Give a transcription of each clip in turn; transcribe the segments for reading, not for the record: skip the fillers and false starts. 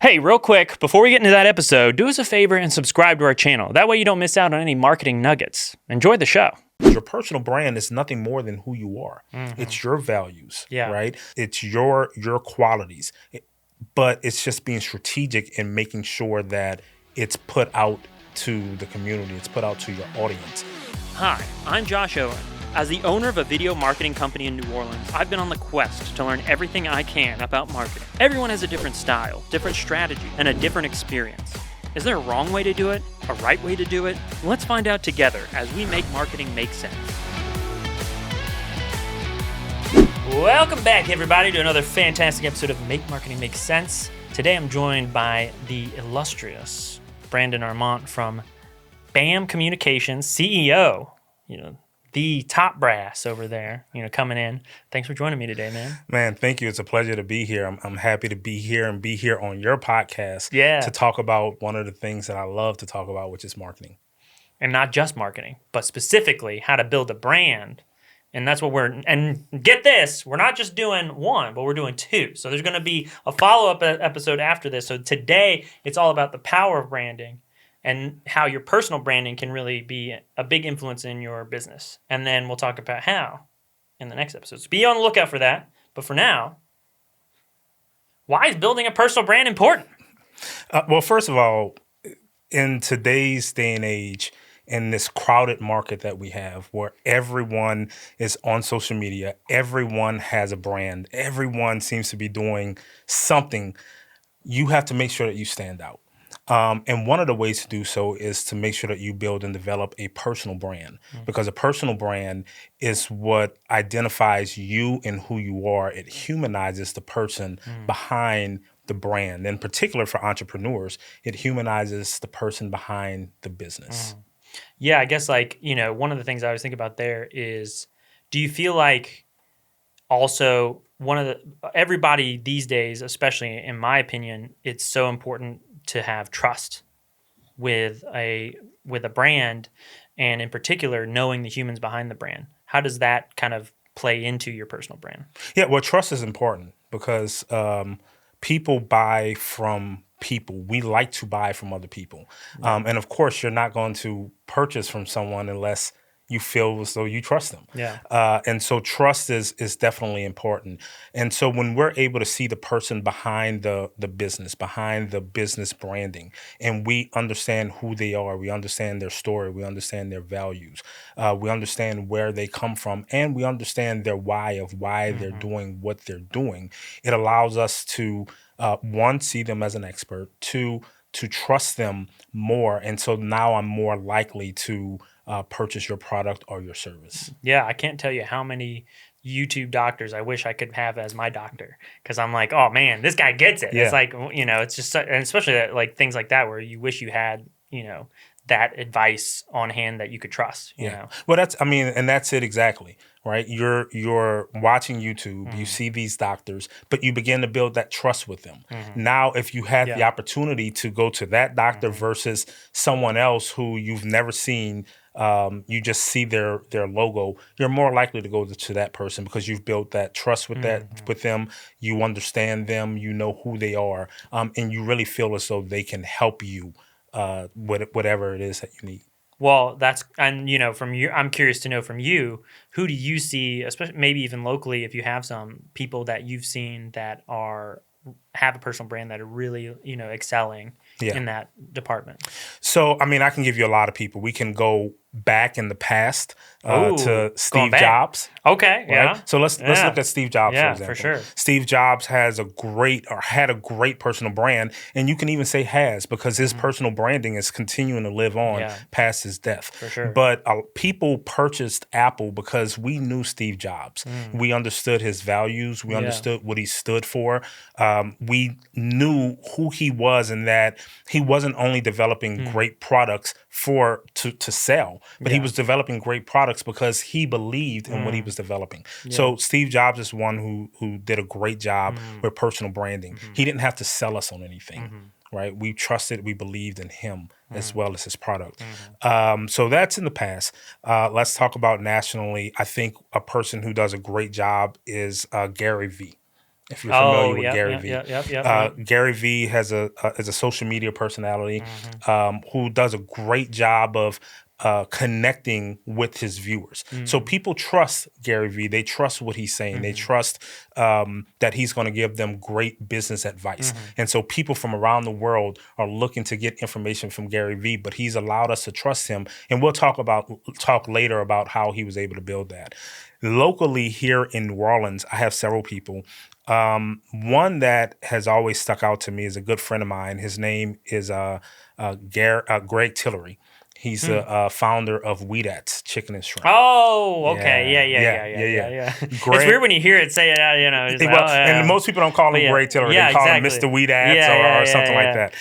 Hey, real quick, before we get into that episode, do us a favor and subscribe to our channel. That way you don't miss out on any marketing nuggets. Enjoy the show. Your personal brand is nothing more than who you are. It's your values, right? It's your qualities. But it's just being strategic and making sure that it's put out to the community. It's put out to your audience. Hi, I'm Josh Owen. As the owner of a video marketing company in New Orleans, I've been on the quest to learn everything I can about marketing. Everyone has a different style, different strategy, and a different experience. Is there a wrong way to do it? A right way to do it? Let's find out together as we make marketing make sense. Welcome back, everybody, to another fantastic episode of Make Marketing Make Sense. Today I'm joined by the illustrious Brandon Armant from BAMM Communications, CEO, the top brass over there, coming in. Thanks for joining me today, man. Man, thank you. It's a pleasure to be here. I'm happy to be here and be here on your podcast to talk about one of the things that I love to talk about, which is marketing. And not just marketing, but specifically how to build a brand. And that's what and get this, we're not just doing one, but we're doing two. So there's going to be a follow-up episode after this. So today, it's all about the power of branding and how your personal branding can really be a big influence in your business. And then we'll talk about how in the next episode. So be on the lookout for that. But for now, why is building a personal brand important? Well, first of all, in today's day and age, in this crowded market that we have where everyone is on social media, everyone has a brand, everyone seems to be doing something, you have to make sure that you stand out. And one of the ways to do so is to make sure that you build and develop a personal brand, because a personal brand is what identifies you and who you are. It humanizes the person behind the brand. In particular for entrepreneurs, it humanizes the person behind the business. Yeah, I guess one of the things I always think about there is, do you feel like also everybody these days, especially in my opinion, it's so important to have trust with a brand, and in particular, knowing the humans behind the brand. How does that kind of play into your personal brand? Yeah, well, trust is important because people buy from people. We like to buy from other people. And of course, you're not going to purchase from someone unless you feel as though you trust them. And so trust is definitely important. And so when we're able to see the person behind the business, behind the business branding, and we understand who they are, we understand their story, we understand their values, we understand where they come from, and we understand their why of why they're doing what they're doing, it allows us to, one, see them as an expert, two, to trust them more. And so now I'm more likely to purchase your product or your service. Yeah, I can't tell you how many YouTube doctors I wish I could have as my doctor, because I'm like, oh man, this guy gets it. It's like, it's just, and especially like things like that where you wish you had, that advice on hand that you could trust. You know? Well, and that's it exactly. Right, you're watching YouTube, you see these doctors, but you begin to build that trust with them. Now, if you had the opportunity to go to that doctor versus someone else who you've never seen, you just see their logo, you're more likely to go to that person because you've built that trust with with them. You understand them, you know who they are, and you really feel as though they can help you with whatever it is that you need. Well, from you, I'm curious to know from you, who do you see, especially maybe even locally, if you have some people that you've seen that have a personal brand that are really, excelling in that department? So, I can give you a lot of people. We can go back in the past to Steve Jobs. Okay, right? yeah. So let's look at Steve Jobs, for example. For sure. Steve Jobs had a great personal brand, and you can even say has, because his personal branding is continuing to live on past his death. For sure. But people purchased Apple because we knew Steve Jobs. We understood his values. We understood what he stood for. We knew who he was, and that he wasn't only developing great products to sell, but he was developing great products because he believed in what he was developing. So Steve Jobs is one who did a great job with personal branding. He didn't have to sell us on anything, right? We trusted, we believed in him as well as his product. So that's in the past. Let's talk about nationally. I think a person who does a great job is Gary Vee. if you're Oh, familiar with Gary Vee. yep. Gary Vee is a social media personality who does a great job of connecting with his viewers. So people trust Gary Vee. They trust what he's saying. They trust that he's going to give them great business advice. And so people from around the world are looking to get information from Gary Vee, but he's allowed us to trust him. And we'll talk later about how he was able to build that. Locally here in New Orleans, I have several people. One that has always stuck out to me is a good friend of mine. His name is Greg Tillery. He's the founder of Weedat's Chicken and Shrimp. Oh, okay. Yeah. Greg, It's weird when you hear it say it, it's like, and most people don't call him Greg Tillery. They call him Mr. Weedat's or something like that.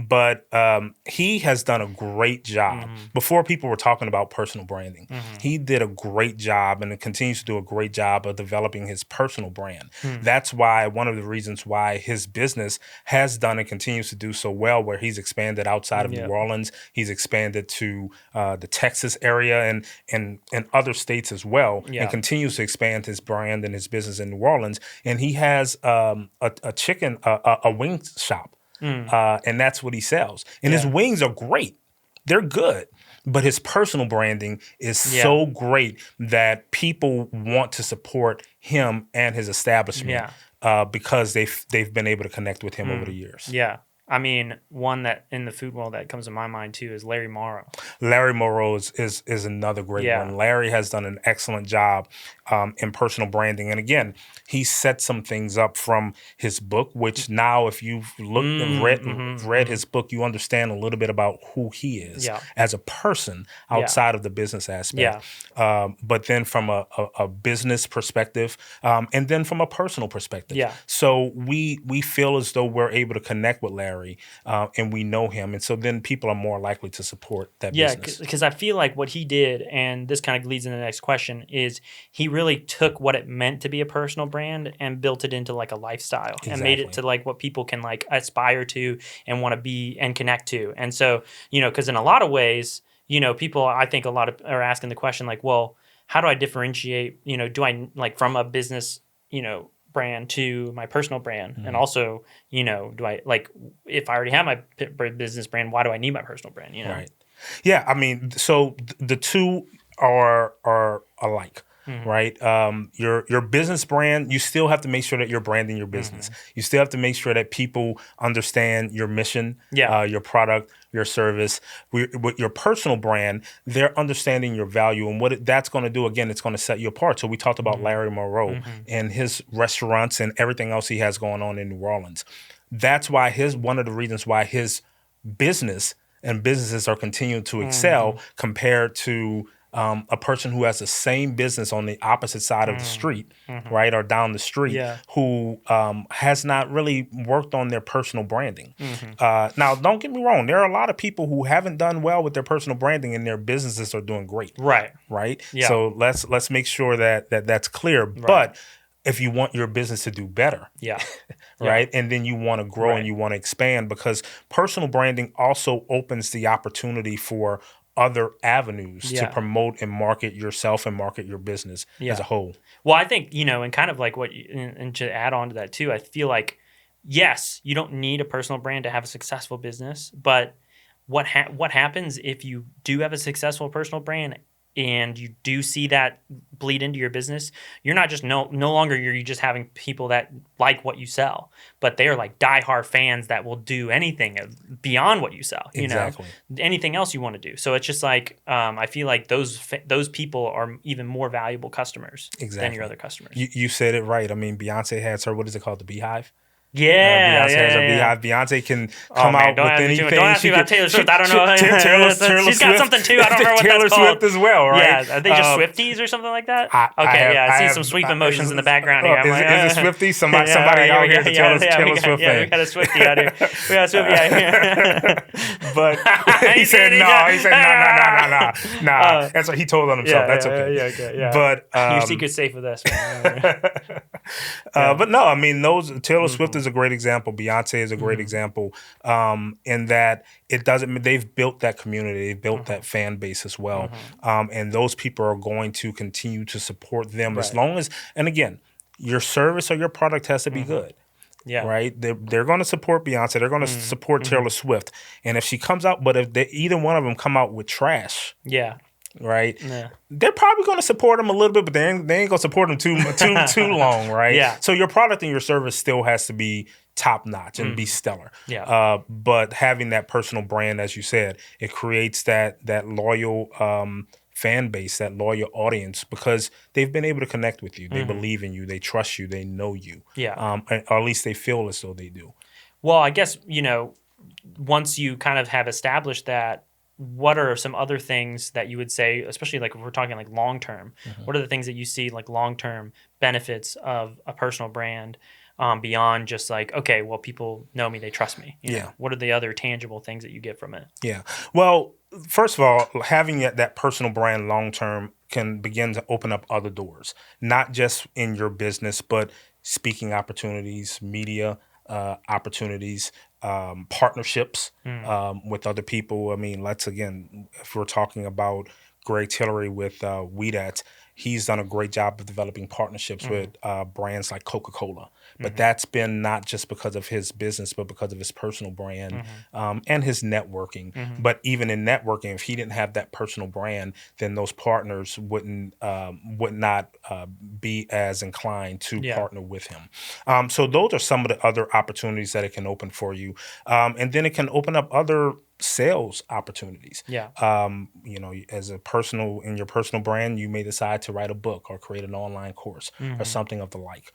But he has done a great job. Before people were talking about personal branding, he did a great job and continues to do a great job of developing his personal brand. That's why one of the reasons why his business has done and continues to do so well, where he's expanded outside of New Orleans, he's expanded to the Texas area and other states as well, and continues to expand his brand and his business in New Orleans. And he has a wing shop, and that's what he sells. And his wings are great; they're good. But his personal branding is so great that people want to support him and his establishment because they've been able to connect with him over the years. Yeah. I mean, one that in the food world that comes to my mind too is Larry Morrow. Larry Morrow is another great one. Larry has done an excellent job in personal branding. And again, he set some things up from his book, which now if you've looked and read his book, you understand a little bit about who he is as a person outside of the business aspect. But then from a business perspective, and then from a personal perspective. So we feel as though we're able to connect with Larry. And we know him, and so then people are more likely to support that business. Because I feel like what he did, and this kind of leads into the next question, is he really took what it meant to be a personal brand and built it into like a lifestyle and made it to like what people can like aspire to and want to be and connect to. And so, because in a lot of ways, people, I think a lot of are asking the question like, well, how do I differentiate, do I like from a business, brand to my personal brand? And also, do I like if I already have my business brand, why do I need my personal brand? Right. Yeah. I mean, so the two are alike. Right. Your business brand, you still have to make sure that you're branding your business. You still have to make sure that people understand your mission, your product, your service. With your personal brand, they're understanding your value and what that's going to do. Again, it's going to set you apart. So we talked about Larry Morrow and his restaurants and everything else he has going on in New Orleans. That's why one of the reasons why his business and businesses are continuing to excel compared to a person who has the same business on the opposite side of the street, right, or down the street, who has not really worked on their personal branding. Now, don't get me wrong. There are a lot of people who haven't done well with their personal branding and their businesses are doing great. Right? Yeah. So let's make sure that that's clear. Right. But if you want your business to do better, right, and then you want to grow and you want to expand, because personal branding also opens the opportunity for other avenues to promote and market yourself and market your business as a whole. Well, I think, and kind of like and to add on to that too, I feel like, yes, you don't need a personal brand to have a successful business, but what happens if you do have a successful personal brand and you do see that bleed into your business? You're not just no longer you're just having people that like what you sell, but they're like diehard fans that will do anything beyond what you sell. Anything else you want to do. So it's just like I feel like those people are even more valuable customers than your other customers. You said it right. I mean, Beyonce has her, what is it called, the Beehive? Beyonce has her Beehive. Beyonce can come out with anything. Don't ask me about Taylor Swift. I don't know. She's got something too. I don't remember what Taylor that's called. Swift as well, right? Yeah, are they just Swifties or something like that? I see some sweep emotions in the background here. Is it Swifties? Somebody out here is a Taylor Swift fan. Yeah, we got a Swiftie out here. We got a Swiftie out here. But he said no. He said no. That's what he told on himself. That's okay. Yeah. But your secret's safe with us. But no, I mean, Taylor Swift is a great example. Beyonce is a great example, in that they've built that community, they've built that fan base as well, and those people are going to continue to support them as long as. And again, your service or your product has to be good. Yeah. Right? They're going to support Beyonce. They're going to support Taylor Swift. And if she comes out, but if either one of them come out with trash, Yeah. right? Yeah. They're probably going to support them a little bit, but they ain't going to support them too long, right? Yeah. So your product and your service still has to be top notch and be stellar. Yeah. But having that personal brand, as you said, it creates that loyal fan base, that loyal audience, because they've been able to connect with you. They believe in you. They trust you. They know you. Yeah. Or at least they feel as though they do. Well, I guess, once you kind of have established that, what are some other things that you would say, especially like if we're talking like long term, what are the things that you see like long term benefits of a personal brand beyond just like, okay, well, people know me, they trust me. You know? What are the other tangible things that you get from it? Yeah. Well, first of all, having that personal brand long term can begin to open up other doors, not just in your business, but speaking opportunities, media opportunities, partnerships with other people. I mean, if we're talking about Greg Tillery with Weedat, he's done a great job of developing partnerships with brands like Coca-Cola. But that's been not just because of his business, but because of his personal brand and his networking. But even in networking, if he didn't have that personal brand, then those partners would not be as inclined to partner with him. So those are some of the other opportunities that it can open for you. And then it can open up other sales opportunities. Yeah. As in your personal brand, you may decide to write a book or create an online course or something of the like.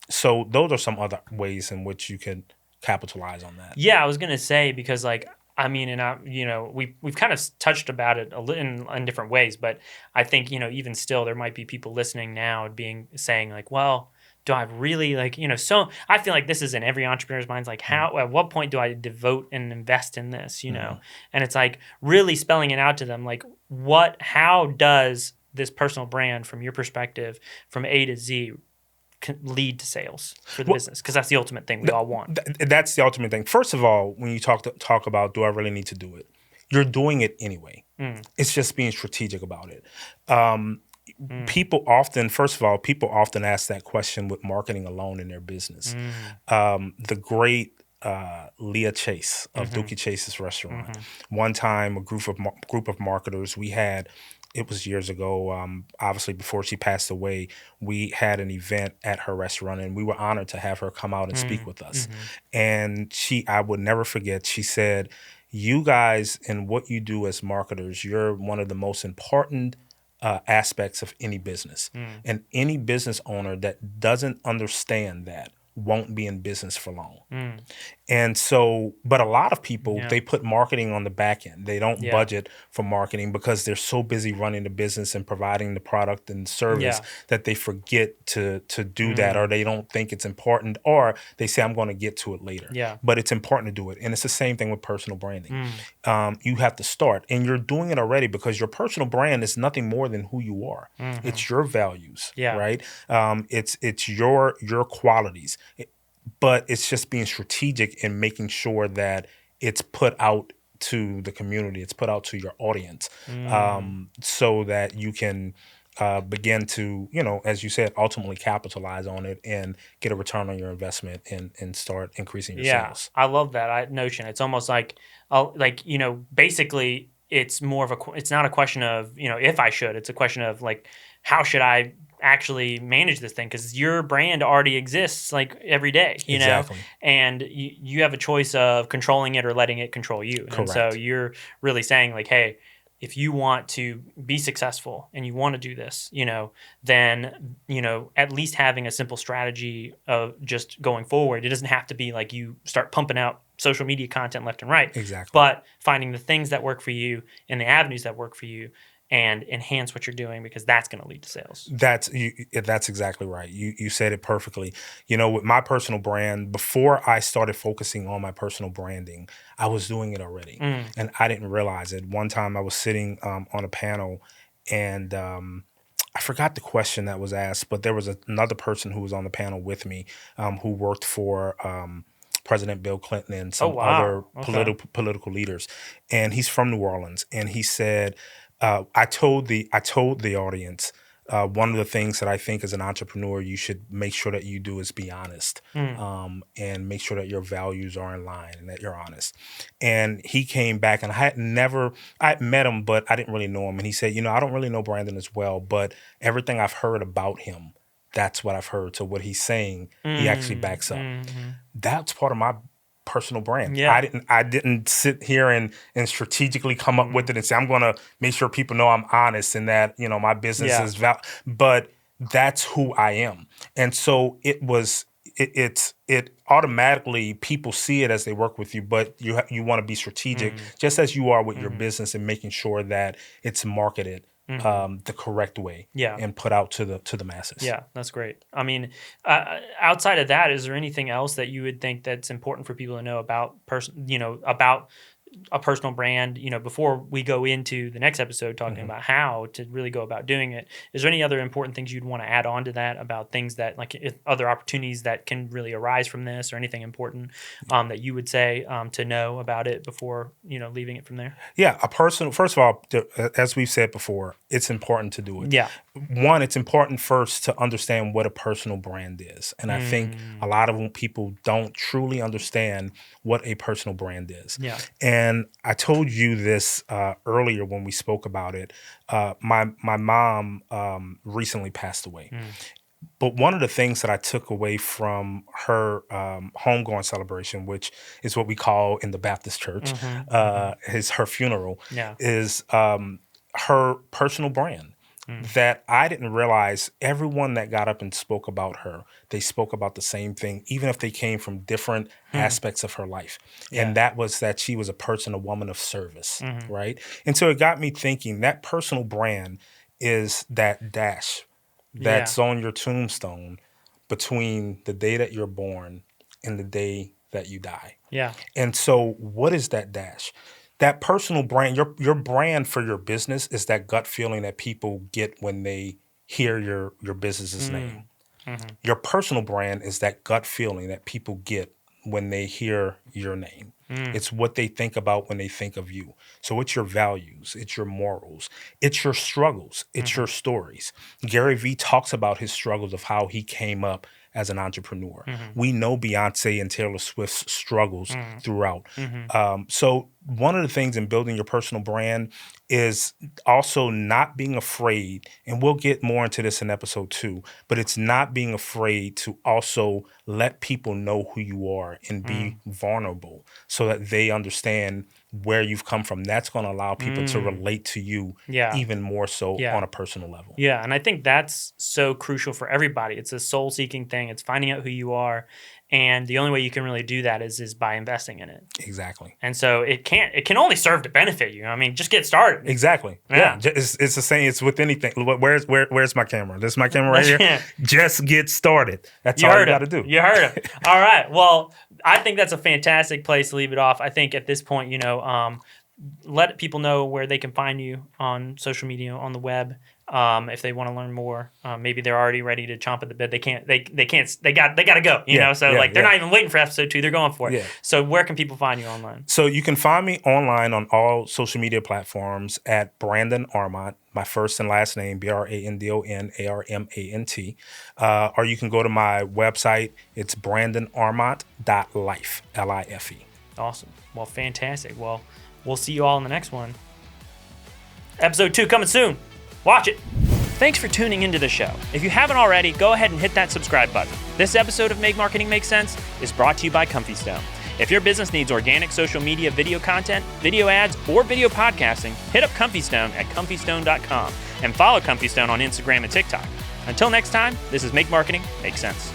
So those are some other ways in which you can capitalize on that. Yeah, I was gonna say, because like, I mean, and we've kind of touched about it in different ways, but I think even still there might be people listening now saying like, well, do I really so I feel like this is in every entrepreneur's mind, like at what point do I devote and invest in this, and it's like really spelling it out to them, like how does this personal brand from your perspective from A to Z lead to sales for the business, because that's the ultimate thing we all want. That's the ultimate thing. First of all, when you talk about do I really need to do it, you're doing it anyway. It's just being strategic about it. People often ask that question with marketing alone in their business. The great Leah Chase of Dookie Chase's restaurant. One time, a group of marketers, it was years ago, obviously before she passed away, we had an event at her restaurant, and we were honored to have her come out and speak with us. And I would never forget, she said, you guys and what you do as marketers, you're one of the most important aspects of any business. And any business owner that doesn't understand that won't be in business for long. And so, but a lot of people, they put marketing on the back end. They don't budget for marketing because they're so busy running the business and providing the product and service that they forget to do that, or they don't think it's important, or they say, I'm going to get to it later. But it's important to do it. And it's the same thing with personal branding. You have to start, and you're doing it already, because your personal brand is nothing more than who you are. It's your values, right? It's your qualities. But it's just being strategic and making sure that it's put out to the community, it's put out to your audience, so that you can begin to, as you said, ultimately capitalize on it and get a return on your investment and start increasing your sales. I love that notion. It's almost like basically it's more of it's not a question of, if I should, it's a question of like, how should I actually manage this thing, because your brand already exists like every day, Exactly. and you have a choice of controlling it or letting it control you. Correct. And so you're really saying like, hey, if you want to be successful and you want to do this, then, at least having a simple strategy of just going forward. It doesn't have to be like you start pumping out social media content left and right. Exactly. But finding the things that work for you and the avenues that work for you, and enhance what you're doing, because that's going to lead to sales. That's exactly right. You said it perfectly. With my personal brand, before I started focusing on my personal branding, I was doing it already, and I didn't realize it. One time I was sitting on a panel, and I forgot the question that was asked, but there was another person who was on the panel with me, who worked for President Bill Clinton and some other political leaders, and he's from New Orleans, and he said, I told the audience, one of the things that I think as an entrepreneur you should make sure that you do is be honest, and make sure that your values are in line and that you're honest. And he came back, and I met him, but I didn't really know him. And he said, I don't really know Brandon as well, but everything I've heard about him, that's what I've heard. So what he's saying, he actually backs up. That's part of my personal brand. Yeah. I didn't sit here and strategically come up with it and say, I'm going to make sure people know I'm honest and that, my business is but that's who I am. And so it automatically, people see it as they work with you, but you want to be strategic, just as you are with your business, and making sure that it's marketed the correct way, and put out to the masses. Yeah, that's great. I mean, outside of that, is there anything else that you would think that's important for people to know about about a personal brand, before we go into the next episode talking about how to really go about doing it? Is there any other important things you'd want to add on to that about things that, like, other opportunities that can really arise from this, or anything important that you would say to know about it before, leaving it from there? Yeah, first of all, as we've said before, it's important to do it. Yeah. One, it's important first to understand what a personal brand is. And I think a lot of people don't truly understand what a personal brand is. Yeah. And I told you this earlier when we spoke about it. My mom recently passed away. But one of the things that I took away from her homegoing celebration, which is what we call in the Baptist church, is her funeral, is her personal brand. That I didn't realize everyone that got up and spoke about her, they spoke about the same thing, even if they came from different aspects of her life. And that was that she was a woman of service, right? And so it got me thinking, that personal brand is that dash that's on your tombstone between the day that you're born and the day that you die. Yeah. And so what is that dash? That personal brand, your brand for your business is that gut feeling that people get when they hear your business's name. Your personal brand is that gut feeling that people get when they hear your name. It's what they think about when they think of you. So it's your values, it's your morals, it's your struggles, it's your stories. Gary Vee talks about his struggles of how he came up as an entrepreneur. We know Beyonce and Taylor Swift's struggles throughout. So one of the things in building your personal brand is also not being afraid, and we'll get more into this in episode 2, but it's not being afraid to also let people know who you are and be vulnerable so that they understand where you've come from. That's going to allow people to relate to you even more so on a personal level. Yeah, and I think that's so crucial for everybody. It's a soul-seeking thing. It's finding out who you are, and the only way you can really do that is by investing in it. Exactly. And so it can only serve to benefit you. I mean, just get started. Exactly. Yeah. It's the same. It's with anything. Where's my camera? This is my camera right here. Just get started. That's all you got to do. You heard it. All right. Well, I think that's a fantastic place to leave it off. I think at this point, let people know where they can find you on social media, on the web. If they want to learn more, maybe they're already ready to chomp at the bit. They got to go, they're not even waiting for episode 2. They're going for it. Yeah. So where can people find you online? So you can find me online on all social media platforms at Brandon Armant, my first and last name, BrandonArmant. Or you can go to my website. It's brandonarmant.life, LIFE. Awesome. Well, fantastic. Well, we'll see you all in the next one. Episode 2 coming soon. Watch it. Thanks for tuning into the show. If you haven't already, go ahead and hit that subscribe button. This episode of Make Marketing Make Sense is brought to you by Comfystone. If your business needs organic social media video content, video ads, or video podcasting, hit up Comfystone at comfystone.com and follow Comfystone on Instagram and TikTok. Until next time, this is Make Marketing Make Sense.